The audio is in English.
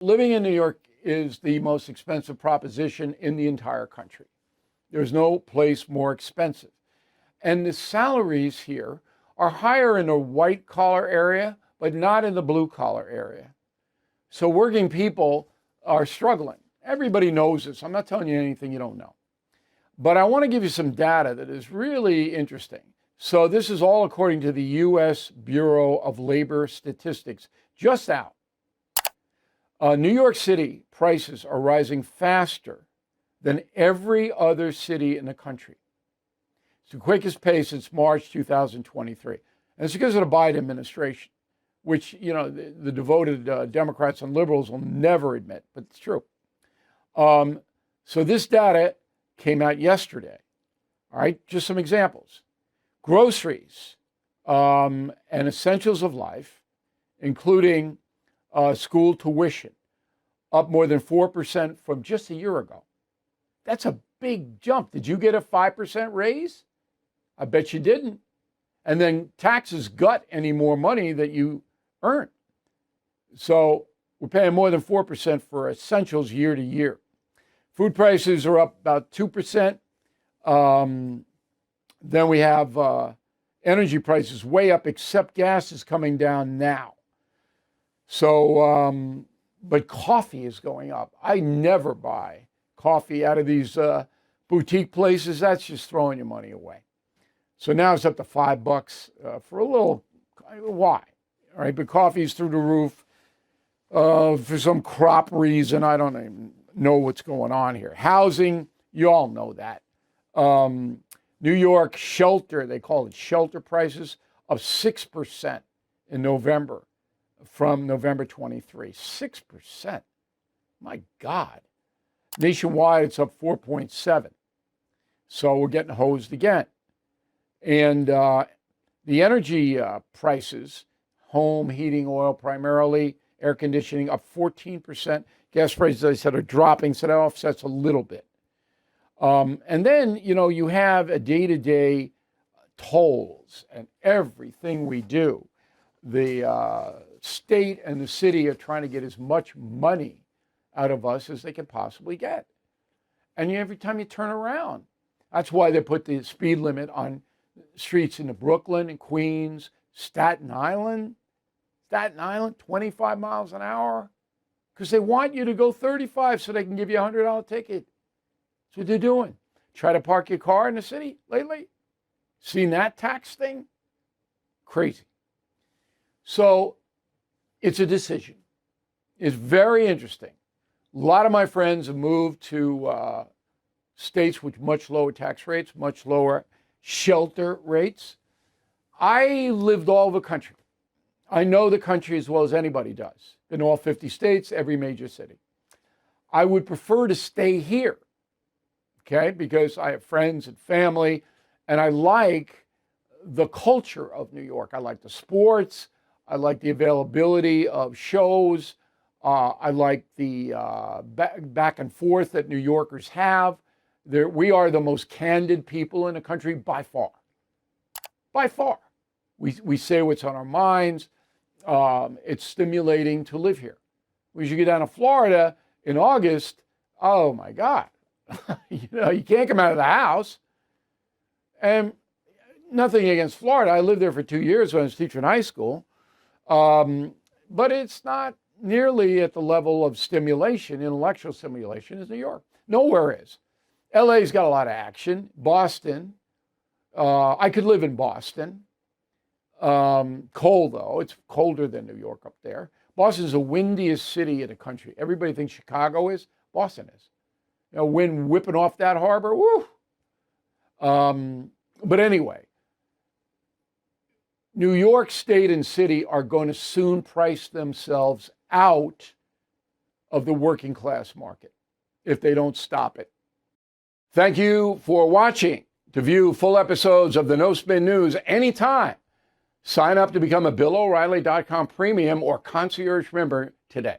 Living in New York is the most expensive proposition in the entire country. There's no place more expensive. And the salaries here are higher in the white collar area, but not in the blue collar area. So working people are struggling. Everybody knows this. I'm not telling you anything you don't know. But I want to give you some data that is really interesting. So this is all according to the U.S. Bureau of Labor Statistics, just out. New York City prices are rising faster than every other city in the country. It's the quickest pace since March 2023. And it's because of the Biden administration, which, the devoted Democrats and liberals will never admit, but it's true. So this data came out yesterday. All right, just some examples. Groceries and essentials of life, including school tuition, up more than 4% from just a year ago. That's a big jump. Did you get a 5% raise? I bet you didn't. And then taxes gut any more money that you earn. So we're paying more than 4% for essentials year to year. Food prices are up about 2%. Then we have energy prices way up, except gas is coming down now. So, but coffee is going up. I never buy coffee out of these boutique places. That's just throwing your money away. So now it's up to $5 for a little. Why? All right, but coffee's through the roof for some crop reason. I don't even know what's going on here. Housing, you all know that. New York shelter, they call it shelter prices, of 6% in November from November 23. 6%. My God. Nationwide, it's up 4.7. So we're getting hosed again. And the energy prices, home heating oil primarily, air conditioning up 14%. Gas prices, as I said, are dropping, so that offsets a little bit. And then, you have a day-to-day tolls and everything we do. The state and the city are trying to get as much money out of us as they can possibly get. And every time you turn around, that's why they put the speed limit on streets in Brooklyn and Queens, Staten Island, 25 miles an hour, because they want you to go 35 so they can give you a $100 ticket. That's what they're doing. Try to park your car in the city lately? Seen that tax thing? Crazy. So it's a decision. It's very interesting. A lot of my friends have moved to states with much lower tax rates, much lower shelter rates. I lived all over the country. I know the country as well as anybody does. In all 50 states, every major city. I would prefer to stay here, okay, because I have friends and family, and I like the culture of New York. I like the sports. I like the availability of shows. I like the back and forth that New Yorkers have. We are the most candid people in the country by far. By far. We say what's on our minds. It's stimulating to live here. When you get down to Florida in August, oh my God, you can't come out of the house. And nothing against Florida. I lived there for 2 years when I was teaching high school. But it's not nearly at the level of stimulation, intellectual stimulation, as New York. Nowhere is. LA's got a lot of action. Boston. I could live in Boston. Cold, though. It's colder than New York up there. Boston's the windiest city in the country. Everybody thinks Chicago is. Boston is. Wind whipping off that harbor. Woo! But anyway, New York State and City are going to soon price themselves out of the working class market if they don't stop it. Thank you for watching. To view full episodes of the No Spin News anytime, sign up to become a BillO'Reilly.com premium or concierge member today.